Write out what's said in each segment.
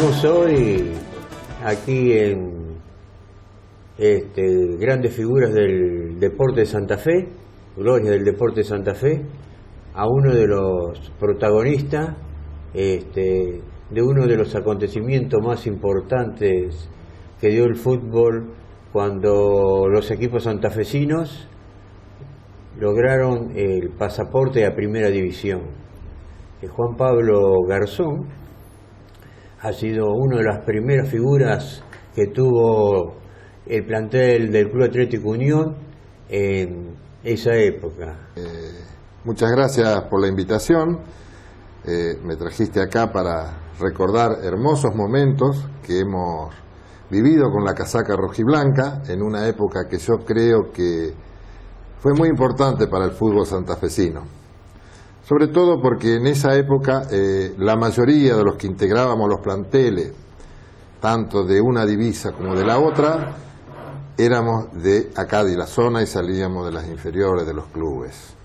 Tenemos hoy aquí en grandes figuras del deporte de Santa Fe, gloria del deporte de Santa Fe, a uno de los protagonistas de uno de los acontecimientos más importantes que dio el fútbol cuando los equipos santafesinos lograron el pasaporte a Primera División. Juan Pablo Garzón ha sido una de las primeras figuras que tuvo el plantel del Club Atlético Unión en esa época. Muchas gracias por la invitación. Me trajiste acá para recordar hermosos momentos que hemos vivido con la casaca rojiblanca en una época que yo creo que fue muy importante para el fútbol santafesino. Sobre todo porque en esa época la mayoría de los que integrábamos los planteles, tanto de una divisa como de la otra, éramos de acá de la zona y salíamos de las inferiores de los clubes.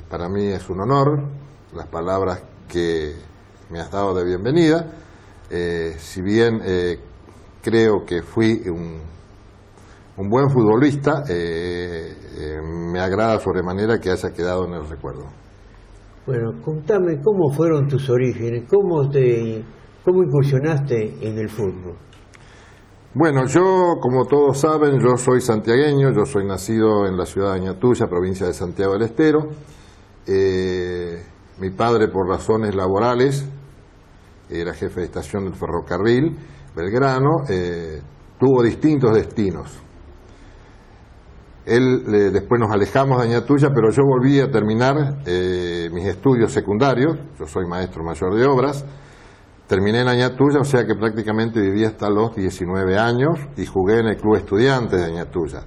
Para mí es un honor las palabras que me has dado de bienvenida, si bien creo que fui un buen futbolista, me agrada sobremanera que haya quedado en el recuerdo. Bueno, contame cómo fueron tus orígenes, cómo incursionaste en el fútbol. Bueno, yo, como todos saben, yo soy santiagueño, yo soy nacido en la ciudad de Añatuya, provincia de Santiago del Estero. Mi padre, por razones laborales, era jefe de estación del ferrocarril Belgrano, tuvo distintos destinos. Después nos alejamos de Añatuya, pero yo volví a terminar mis estudios secundarios. Yo soy maestro mayor de obras. Terminé en Añatuya, o sea que prácticamente viví hasta los 19 años y jugué en el Club Estudiantes de Añatuya.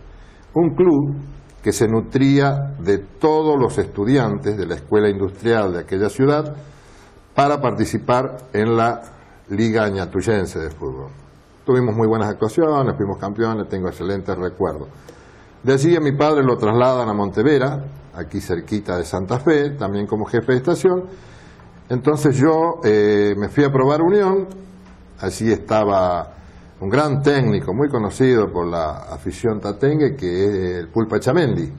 Un club que se nutría de todos los estudiantes de la escuela industrial de aquella ciudad para participar en la Liga Añatuyense de Fútbol. Tuvimos muy buenas actuaciones, fuimos campeones, tengo excelentes recuerdos. De allí a mi padre lo trasladan a Montevera, aquí cerquita de Santa Fe, también como jefe de estación. Entonces yo me fui a probar Unión. Allí estaba un gran técnico, muy conocido por la afición tatengue, que es el Pulpa Chamendi.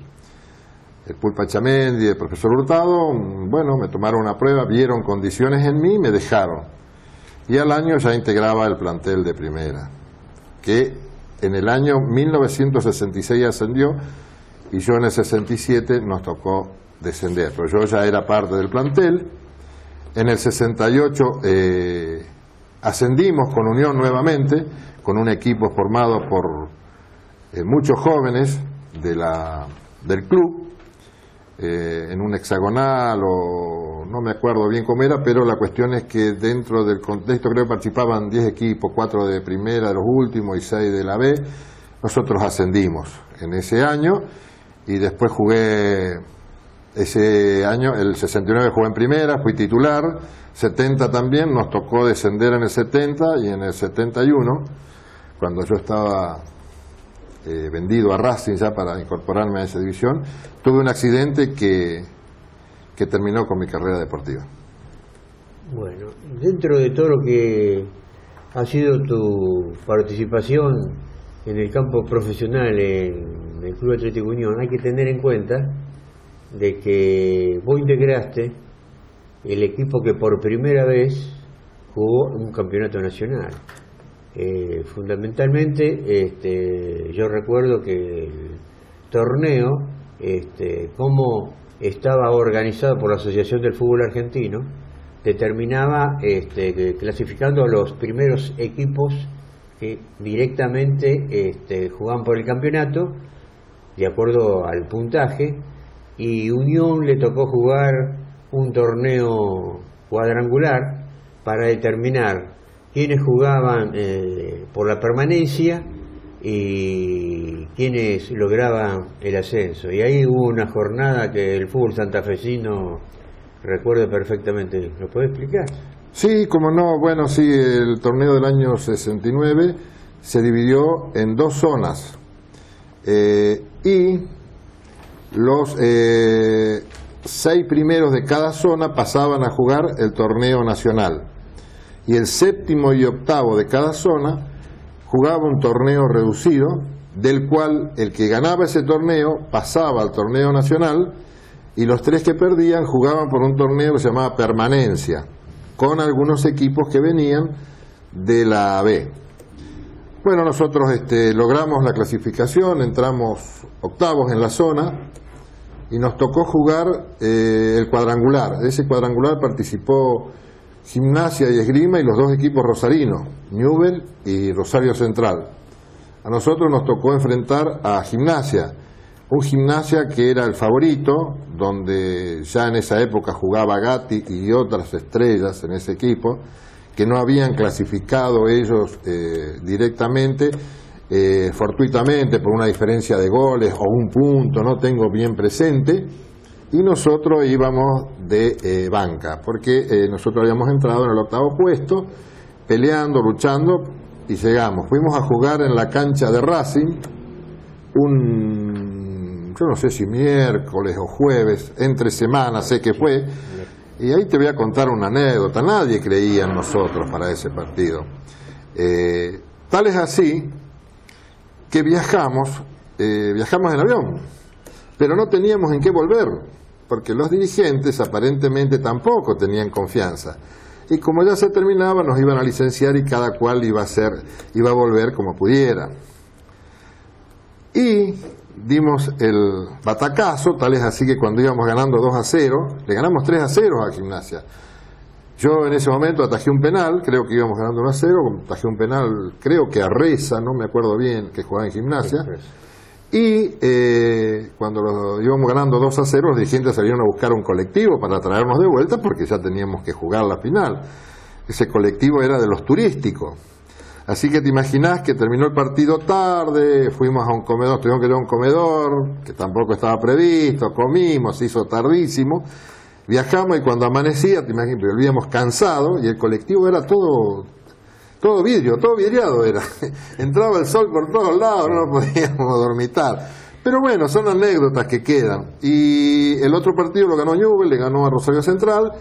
El Pulpa Chamendi, el profesor Hurtado, bueno, me tomaron una prueba, vieron condiciones en mí y me dejaron. Y al año ya integraba el plantel de primera, que en el año 1966 ascendió y yo en el 67 nos tocó descender, pero yo ya era parte del plantel. En el 68 ascendimos con Unión nuevamente, con un equipo formado por muchos jóvenes del club, en un hexagonal o no me acuerdo bien cómo era, pero la cuestión es que dentro del contexto creo que participaban 10 equipos, 4 de primera de los últimos y 6 de la B. Nosotros ascendimos en ese año y después jugué ese año, el 69 jugué en primera, fui titular, 70 también, nos tocó descender en el 70 y en el 71, cuando yo estaba vendido a Racing ya para incorporarme a esa división, tuve un accidente que terminó con mi carrera deportiva. Bueno, dentro de todo lo que ha sido tu participación en el campo profesional en el Club Atlético Unión, hay que tener en cuenta de que vos integraste el equipo que por primera vez jugó un campeonato nacional. Fundamentalmente yo recuerdo que el torneo como estaba organizado por la Asociación del Fútbol Argentino determinaba clasificando a los primeros equipos que directamente jugaban por el campeonato de acuerdo al puntaje, y Unión le tocó jugar un torneo cuadrangular para determinar quiénes jugaban por la permanencia y quiénes lograban el ascenso. Y ahí hubo una jornada que el fútbol santafesino recuerdo perfectamente. ¿Lo puede explicar? Sí, como no. Bueno, sí, el torneo del año 69 se dividió en 2 zonas y los 6 primeros de cada zona pasaban a jugar el torneo nacional. y el séptimo y octavo de cada zona jugaba un torneo reducido, del cual el que ganaba ese torneo pasaba al torneo nacional, y los 3 que perdían jugaban por un torneo que se llamaba permanencia, con algunos equipos que venían de la B. Bueno, nosotros logramos la clasificación, entramos octavos en la zona y nos tocó jugar el cuadrangular. De ese cuadrangular participó Gimnasia y Esgrima y los 2 equipos rosarinos, Newell y Rosario Central. A nosotros nos tocó enfrentar a Gimnasia, un Gimnasia que era el favorito, donde ya en esa época jugaba Gatti y otras estrellas en ese equipo, que no habían clasificado ellos directamente, fortuitamente por una diferencia de goles o un punto, no tengo bien presente, y nosotros íbamos de banca, porque nosotros habíamos entrado en el octavo puesto, peleando, luchando, y llegamos. Fuimos a jugar en la cancha de Racing, yo no sé si miércoles o jueves, entre semanas sé que fue, y ahí te voy a contar una anécdota. Nadie creía en nosotros para ese partido. Tal es así que viajamos en avión, pero no teníamos en qué volver, porque los dirigentes aparentemente tampoco tenían confianza. Y como ya se terminaba, nos iban a licenciar y cada cual iba a volver como pudiera. Y dimos el batacazo, tal es así que cuando íbamos ganando 2-0, le ganamos 3-0 a Gimnasia. Yo en ese momento atajé un penal, creo que íbamos ganando 1-0, atajé un penal, creo que a Reza, no me acuerdo bien, que jugaba en Gimnasia. Y cuando íbamos ganando 2-0, los dirigentes salieron a buscar un colectivo para traernos de vuelta porque ya teníamos que jugar la final. Ese colectivo era de los turísticos. Así que te imaginás que terminó el partido tarde, fuimos a un comedor, tuvimos que ir a un comedor que tampoco estaba previsto, comimos, se hizo tardísimo, viajamos y cuando amanecía, te imaginas, volvíamos cansados y el colectivo era todo vidrio, todo vidriado era. Entraba el sol por todos lados, no podíamos dormitar. Pero bueno, son anécdotas que quedan. Y el otro partido lo ganó Newell, le ganó a Rosario Central,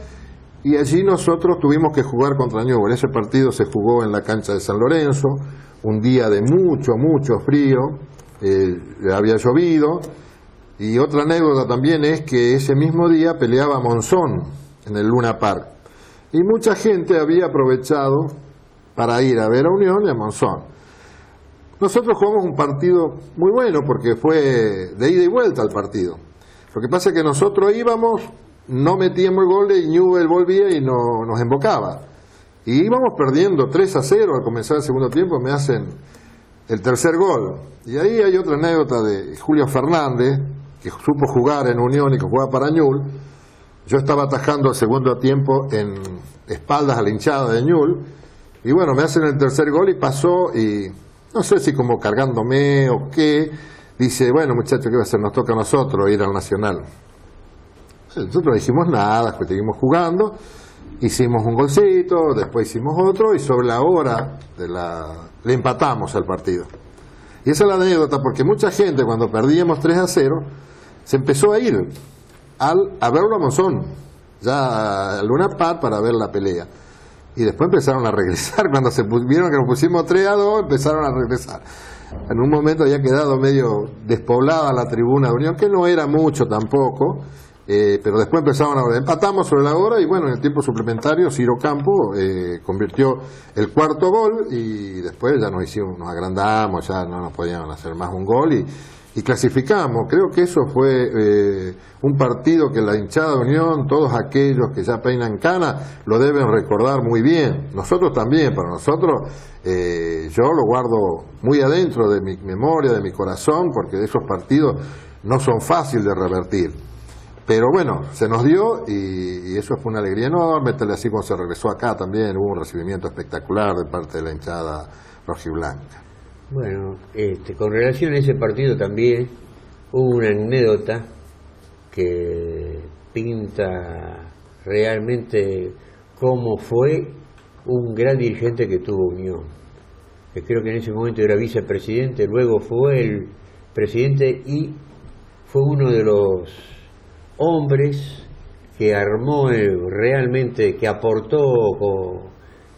y allí nosotros tuvimos que jugar contra Newell. Ese partido se jugó en la cancha de San Lorenzo, un día de mucho frío, había llovido. Y otra anécdota también es que ese mismo día peleaba Monzón en el Luna Park. Y mucha gente había aprovechado para ir a ver a Unión y a Monzón. Nosotros jugamos un partido muy bueno porque fue de ida y vuelta el partido. Lo que pasa es que nosotros íbamos, no metíamos goles y Newell volvía y nos embocaba. Y íbamos perdiendo 3-0 al comenzar el segundo tiempo, me hacen el tercer gol. Y ahí hay otra anécdota de Julio Fernández, que supo jugar en Unión y que jugaba para Newell. Yo estaba atajando el segundo tiempo en espaldas a la hinchada de Newell. Y bueno, me hacen el tercer gol y pasó, y no sé si como cargándome o qué, dice, bueno muchachos, ¿qué va a hacer? Nos toca a nosotros ir al Nacional. Nosotros dijimos nada, pues seguimos jugando, hicimos un golcito, después hicimos otro, y sobre la hora le empatamos al partido. Y esa es la anécdota, porque mucha gente cuando perdíamos 3-0, se empezó a ir a verlo a Monzón, ya al Luna Park para ver la pelea. Y después empezaron a regresar, cuando vieron que nos pusimos 3-2, empezaron a regresar. En un momento había quedado medio despoblada la tribuna de Unión, que no era mucho tampoco, pero después empezaron a... Empatamos sobre la hora y bueno, en el tiempo suplementario Ciro Campo convirtió el cuarto gol y después ya nos agrandamos, ya no nos podían hacer más un gol y clasificamos. Creo que eso fue un partido que la hinchada de Unión, todos aquellos que ya peinan cana, lo deben recordar muy bien. Nosotros también, para nosotros, yo lo guardo muy adentro de mi memoria, de mi corazón, porque de esos partidos no son fáciles de revertir. Pero bueno, se nos dio y eso fue una alegría enorme. Tal así cuando se regresó acá también hubo un recibimiento espectacular de parte de la hinchada rojiblanca. Bueno, con relación a ese partido también hubo una anécdota que pinta realmente cómo fue un gran dirigente que tuvo Unión, que creo que en ese momento era vicepresidente, luego fue el presidente y fue uno de los hombres que armó realmente, que aportó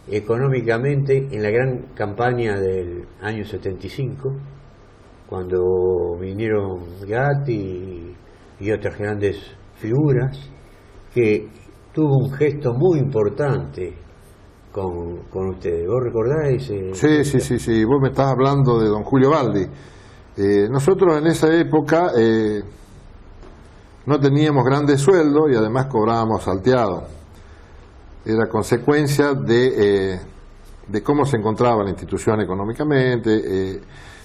económicamente en la gran campaña del año 75, cuando vinieron Gatti y otras grandes figuras, que tuvo un gesto muy importante con ustedes. ¿Vos recordáis? Sí. Vos me estás hablando de don Julio Baldi. Nosotros en esa época no teníamos grandes sueldos y además cobrábamos salteado. Era consecuencia de cómo se encontraba la institución económicamente.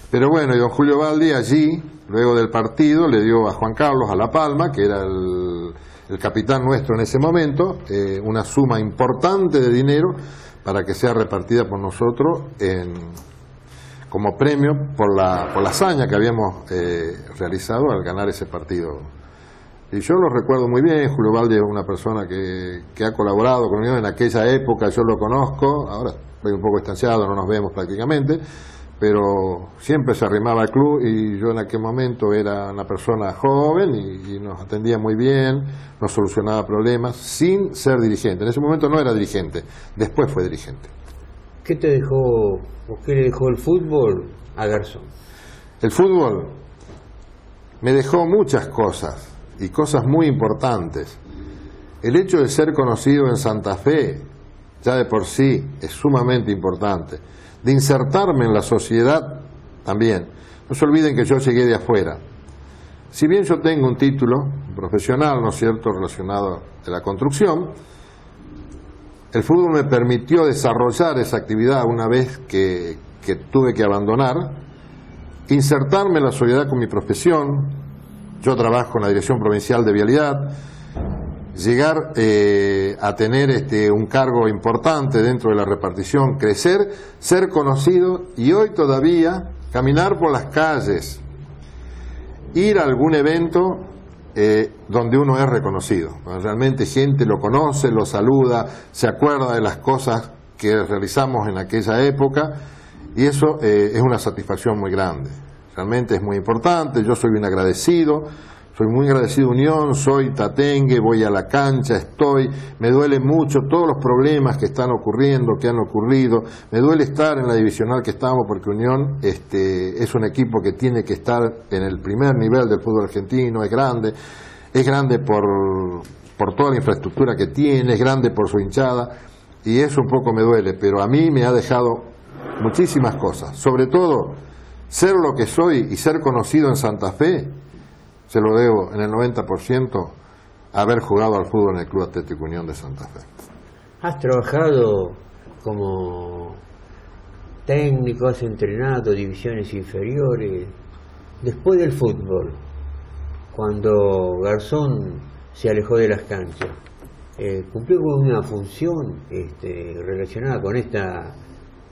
Pero bueno, y don Julio Baldi allí, luego del partido, le dio a Juan Carlos a La Palma, que era el capitán nuestro en ese momento, una suma importante de dinero para que sea repartida por nosotros como premio por la hazaña que habíamos realizado al ganar ese partido. Y yo lo recuerdo muy bien. Julio Baldi es una persona que ha colaborado conmigo en aquella época, yo lo conozco, ahora estoy un poco distanciado, no nos vemos prácticamente, pero siempre se arrimaba al club y yo en aquel momento era una persona joven y nos atendía muy bien, nos solucionaba problemas sin ser dirigente. En ese momento no era dirigente, después fue dirigente. ¿Qué te dejó o qué le dejó el fútbol a Garzón? El fútbol me dejó muchas cosas y cosas muy importantes. El hecho de ser conocido en Santa Fe ya de por sí es sumamente importante. De insertarme en la sociedad también. No se olviden que yo llegué de afuera. Si bien yo tengo un título profesional, ¿no es cierto?, relacionado a la construcción, el fútbol me permitió desarrollar esa actividad una vez que tuve que abandonar, insertarme en la sociedad con mi profesión. Yo trabajo en la Dirección Provincial de Vialidad, llegar a tener un cargo importante dentro de la repartición, crecer, ser conocido y hoy todavía caminar por las calles, ir a algún evento donde uno es reconocido. Realmente gente lo conoce, lo saluda, se acuerda de las cosas que realizamos en aquella época y eso es una satisfacción muy grande. Realmente es muy importante. Yo soy bien agradecido. Soy muy agradecido a Unión, soy tatengue, voy a la cancha, me duele mucho todos los problemas que están ocurriendo, que han ocurrido, me duele estar en la divisional que estamos porque Unión es un equipo que tiene que estar en el primer nivel del fútbol argentino, es grande por toda la infraestructura que tiene, es grande por su hinchada y eso un poco me duele, pero a mí me ha dejado muchísimas cosas, sobre todo ser lo que soy y ser conocido en Santa Fe. Se lo debo en el 90% haber jugado al fútbol en el Club Atlético Unión de Santa Fe. ¿Has trabajado como técnico, has entrenado divisiones inferiores? Después del fútbol, cuando Garzón se alejó de las canchas, ¿cumplió con una función relacionada con esta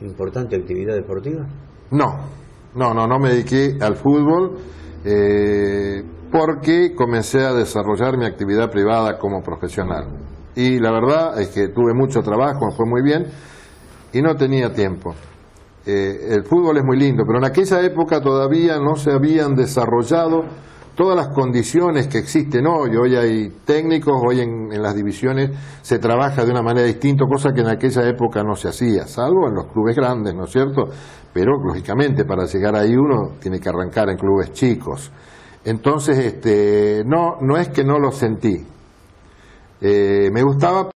importante actividad deportiva? No me dediqué al fútbol. Porque comencé a desarrollar mi actividad privada como profesional y la verdad es que tuve mucho trabajo, me fue muy bien y no tenía tiempo. El fútbol es muy lindo, pero en aquella época todavía no se habían desarrollado todas las condiciones que existen hoy. Hoy hay técnicos, hoy en las divisiones se trabaja de una manera distinta, cosa que en aquella época no se hacía, salvo en los clubes grandes, ¿no es cierto? Pero lógicamente para llegar ahí uno tiene que arrancar en clubes chicos. Entonces, no es que no lo sentí. Me gustaba,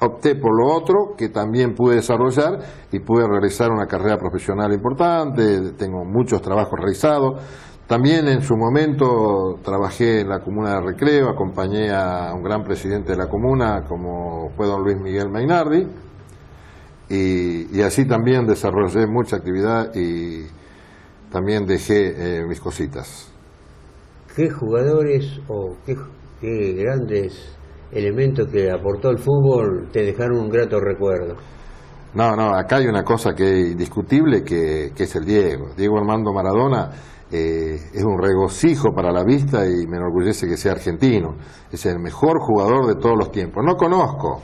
opté por lo otro, que también pude desarrollar y pude realizar una carrera profesional importante, tengo muchos trabajos realizados. También en su momento trabajé en la comuna de Recreo, acompañé a un gran presidente de la comuna, como fue don Luis Miguel Mainardi, y así también desarrollé mucha actividad y también dejé mis cositas. ¿Qué jugadores o qué grandes elementos que aportó el fútbol te dejaron un grato recuerdo? No, acá hay una cosa que es indiscutible, que es el Diego Armando Maradona. Es un regocijo para la vista y me enorgullece que sea argentino. Es el mejor jugador de todos los tiempos. No conozco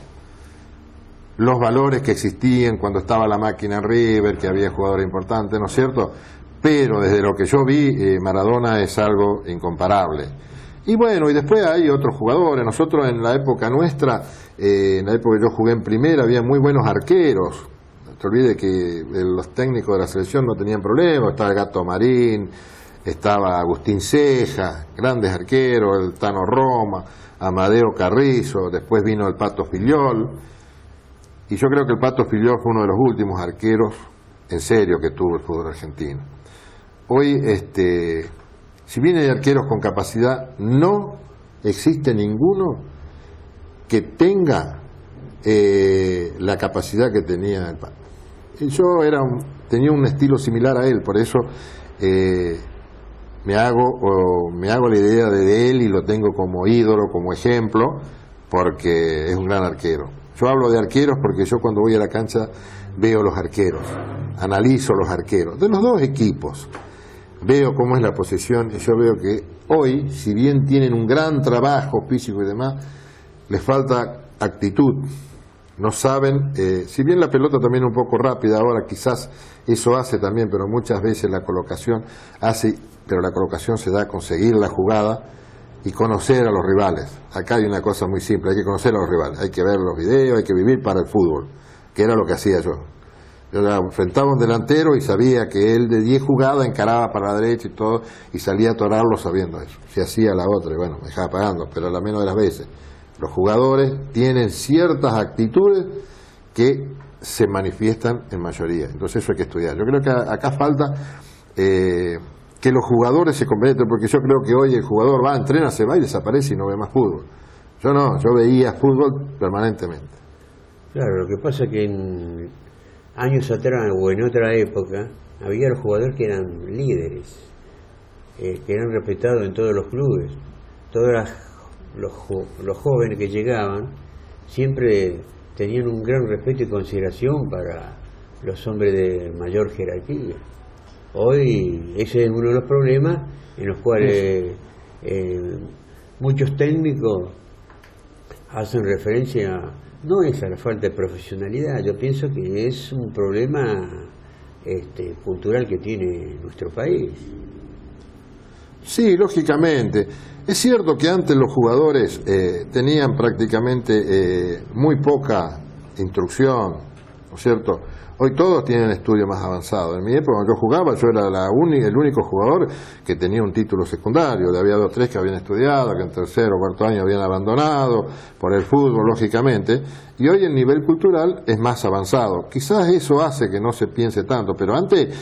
los valores que existían cuando estaba la máquina en River, que había jugadores importantes, ¿no es cierto? Pero desde lo que yo vi, Maradona es algo incomparable. Y bueno, y después hay otros jugadores. Nosotros en la época nuestra, en la época que yo jugué en primera, había muy buenos arqueros. te olvides que los técnicos de la selección no tenían problemas, estaba el Gato Marín, estaba Agustín Ceja, grandes arqueros, el Tano Roma, Amadeo Carrizo, después vino el Pato Filiol, y yo creo que el Pato Filiol fue uno de los últimos arqueros en serio que tuvo el fútbol argentino. Hoy, si bien hay arqueros con capacidad, no existe ninguno que tenga la capacidad que tenía el Pato. Y yo tenía un estilo similar a él, por eso me hago la idea de él y lo tengo como ídolo, como ejemplo, porque es un gran arquero. Yo hablo de arqueros porque yo cuando voy a la cancha veo los arqueros, analizo los arqueros, de los dos equipos, veo cómo es la posesión y yo veo que hoy, si bien tienen un gran trabajo físico y demás, les falta actitud. No saben, si bien la pelota también es un poco rápida ahora, quizás eso hace también, pero muchas veces la colocación pero la colocación se da a conseguir la jugada y conocer a los rivales. Acá hay una cosa muy simple, hay que conocer a los rivales, hay que ver los videos, hay que vivir para el fútbol, que era lo que hacía yo. Yo enfrentaba a un delantero y sabía que él de 10 jugadas encaraba para la derecha y todo, y salía a atorarlo sabiendo eso. Si hacía la otra, y bueno, me dejaba pagando, pero a la menos de las veces. Los jugadores tienen ciertas actitudes que se manifiestan en mayoría, entonces eso hay que estudiar. Yo creo que acá falta que los jugadores se convierten, porque yo creo que hoy el jugador va, entrena, se va y desaparece y no ve más fútbol. Yo no, yo veía fútbol permanentemente. Claro, lo que pasa es que en años atrás o en otra época había los jugadores que eran líderes, que eran respetados en todos los clubes. Todos los jóvenes que llegaban siempre tenían un gran respeto y consideración para los hombres de mayor jerarquía. Hoy ese es uno de los problemas en los cuales muchos técnicos hacen referencia, no es a la falta de profesionalidad, yo pienso que es un problema cultural que tiene nuestro país. Sí, lógicamente. Es cierto que antes los jugadores tenían prácticamente muy poca instrucción, ¿no es cierto? Hoy todos tienen estudio más avanzado. En mi época, cuando yo jugaba, yo era el único jugador que tenía un título secundario. Había 2 o 3 que habían estudiado, que en tercero o cuarto año habían abandonado por el fútbol, lógicamente. Y hoy el nivel cultural es más avanzado. Quizás eso hace que no se piense tanto, pero antes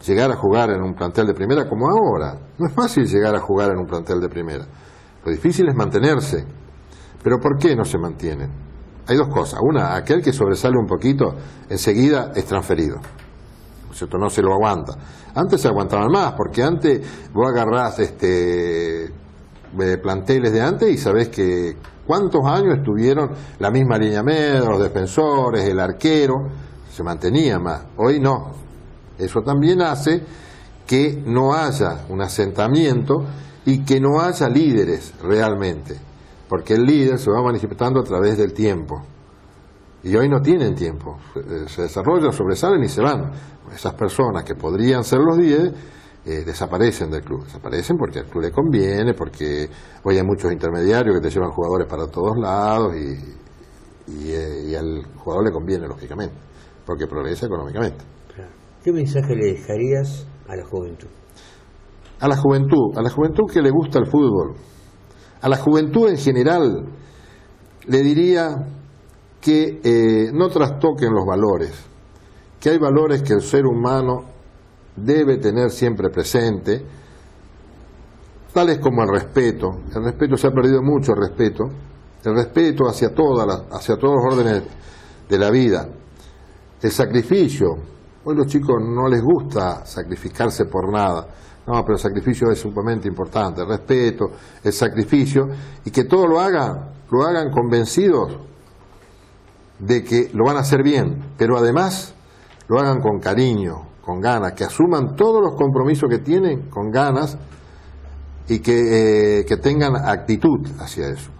llegar a jugar en un plantel de primera como ahora, no es fácil llegar a jugar en un plantel de primera. Lo difícil es mantenerse. Pero ¿por qué no se mantienen? Hay 2 cosas. Una, aquel que sobresale un poquito, enseguida es transferido. ¿Cierto? No se lo aguanta. Antes se aguantaban más, porque antes vos agarrás planteles de antes y sabés que cuántos años estuvieron la misma línea media, los defensores, el arquero, se mantenía más. Hoy no. Eso también hace que no haya un asentamiento y que no haya líderes realmente. Porque el líder se va manifestando a través del tiempo. Y hoy no tienen tiempo. Se desarrollan, sobresalen y se van. Esas personas que podrían ser los líderes desaparecen del club. Desaparecen porque al club le conviene, porque hoy hay muchos intermediarios que te llevan jugadores para todos lados y al jugador le conviene, lógicamente, porque progresa económicamente. ¿Qué mensaje le dejarías a la juventud? A la juventud que le gusta el fútbol. A la juventud en general le diría que no trastoquen los valores, que hay valores que el ser humano debe tener siempre presente, tales como el respeto. El respeto, se ha perdido mucho el respeto hacia todos los órdenes de la vida, el sacrificio. Hoy los chicos no les gusta sacrificarse por nada. No, pero el sacrificio es sumamente importante, el respeto, el sacrificio, y que todo lo hagan convencidos de que lo van a hacer bien, pero además lo hagan con cariño, con ganas, que asuman todos los compromisos que tienen con ganas y que tengan actitud hacia eso,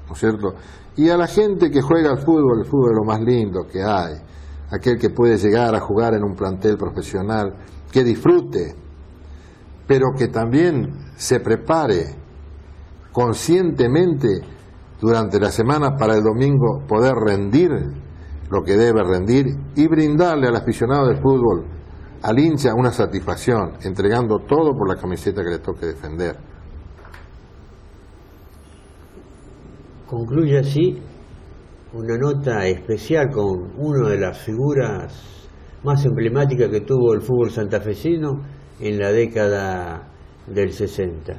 ¿no es cierto? Y a la gente que juega al fútbol, el fútbol es lo más lindo que hay, aquel que puede llegar a jugar en un plantel profesional, que disfrute, pero que también se prepare conscientemente durante la semana para el domingo poder rendir lo que debe rendir y brindarle al aficionado del fútbol, al hincha, una satisfacción, entregando todo por la camiseta que le toque defender. Concluye así una nota especial con una de las figuras más emblemáticas que tuvo el fútbol santafesino en la década del 60.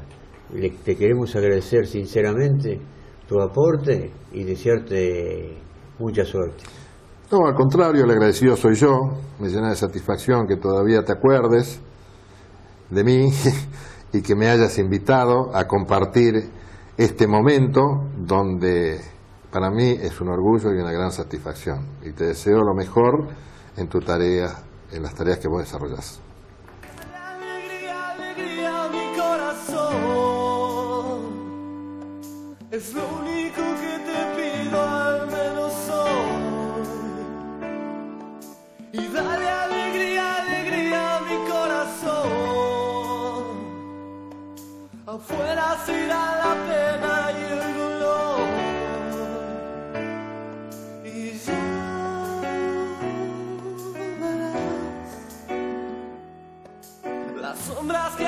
Te queremos agradecer sinceramente tu aporte y desearte mucha suerte. No, al contrario, el agradecido soy yo. Me llena de satisfacción que todavía te acuerdes de mí y que me hayas invitado a compartir este momento donde para mí es un orgullo y una gran satisfacción. Y te deseo lo mejor en tu tarea, en las tareas que vos desarrollás. Alegría, alegría, mi corazón. Es lo único que te pido, al menos hoy. Y dale alegría, alegría a mi corazón. Afuera se irá la pena y el dolor. Y ya verás las sombras que